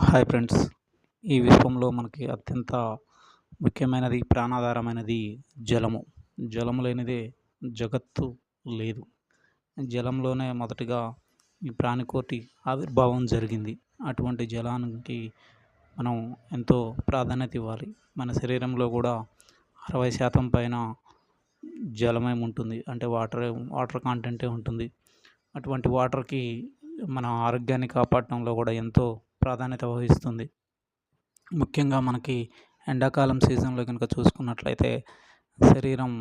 Hi friends. ఈ విశ్వంలో మనకి అత్యంత ముఖ్యమైనది, ప్రాణాధారమైనది జలము. జలము లేనిదే జగత్తు లేదు. జలంలోనే మొదటిగా ఈ ప్రాణికోటి ఆవిర్భావం జరిగింది. అటువంటి జలానికి మనం ఎంతో ప్రాధాన్యత ఇవ్వాలి. మన శరీరంలో కూడా 60% పైన జలమే ఉంటుంది. అంటే వాటర్ కంటెంటే ఉంటుంది. అటువంటి వాటర్‌కి మన ఆరోగ్యాన్ని కాపాడటంలో కూడా ఎంతో ప్రాధాన్యత వహిస్తుంది. ముఖ్యంగా మనకి ఎండాకాలం సీజన్‌లో గనుక చూసుకున్నట్లయితే శరీరం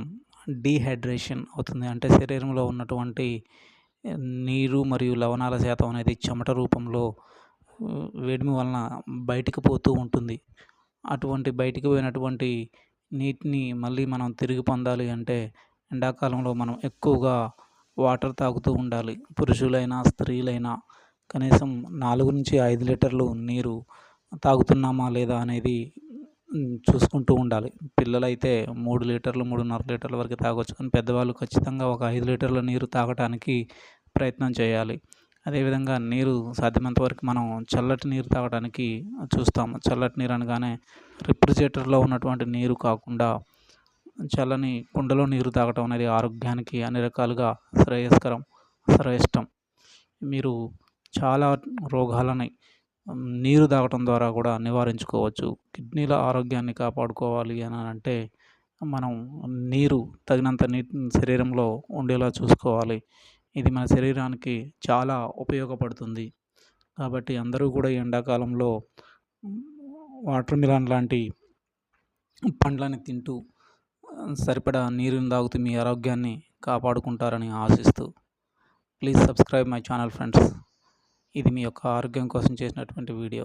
డీహైడ్రేషన్ అవుతుంది. అంటే శరీరంలో ఉన్నటువంటి నీరు మరియు లవణాల శాతం అనేది చెమట రూపంలో వేడిమి వలన బయటికి పోతూ ఉంటుంది. అటువంటి బయటికి పోయినటువంటి నీటిని మళ్ళీ మనం తిరిగి పొందాలి అంటే ఎండాకాలంలో మనం ఎక్కువగా వాటర్ తాగుతూ ఉండాలి. పురుషులైనా, స్త్రీలైనా కనీసం 4-5 లీటర్లు నీరు తాగుతున్నామా లేదా అనేది చూసుకుంటూ ఉండాలి. పిల్లలైతే 3 లీటర్లు, 3.5 లీటర్ల వరకు తాగొచ్చు. కానీ పెద్దవాళ్ళు ఖచ్చితంగా ఒక 5 లీటర్ల నీరు తాగటానికి ప్రయత్నం చేయాలి. అదేవిధంగా నీరు సాధ్యమైనంత వరకు మనం చల్లటి నీరు తాగడానికి చూస్తాము. చల్లటి నీరు అనగానే రిఫ్రిజిరేటర్‌లో ఉన్నటువంటి నీరు కాకుండా చల్లని కుండలో నీరు తాగటం అనేది ఆరోగ్యానికి అన్ని రకాలుగా శ్రేయస్కరం. మీరు చాలా రోగాలని నీరు తాగటం ద్వారా కూడా నివారించుకోవచ్చు. కిడ్నీల ఆరోగ్యాన్ని కాపాడుకోవాలి అని అంటే మనం తగినంత నీటిని శరీరంలో ఉండేలా చూసుకోవాలి. ఇది మన శరీరానికి చాలా ఉపయోగపడుతుంది. కాబట్టి అందరూ కూడా ఈ ఎండాకాలంలో వాటర్ మిలన్ లాంటి పండ్లని తింటూ సరిపడా నీరుని తాగుతూ మీ ఆరోగ్యాన్ని కాపాడుకుంటారని ఆశిస్తూ please subscribe my channel friends. ఇది మీ యొక్క ఆరోగ్యం కోసం చేసినటువంటి వీడియో.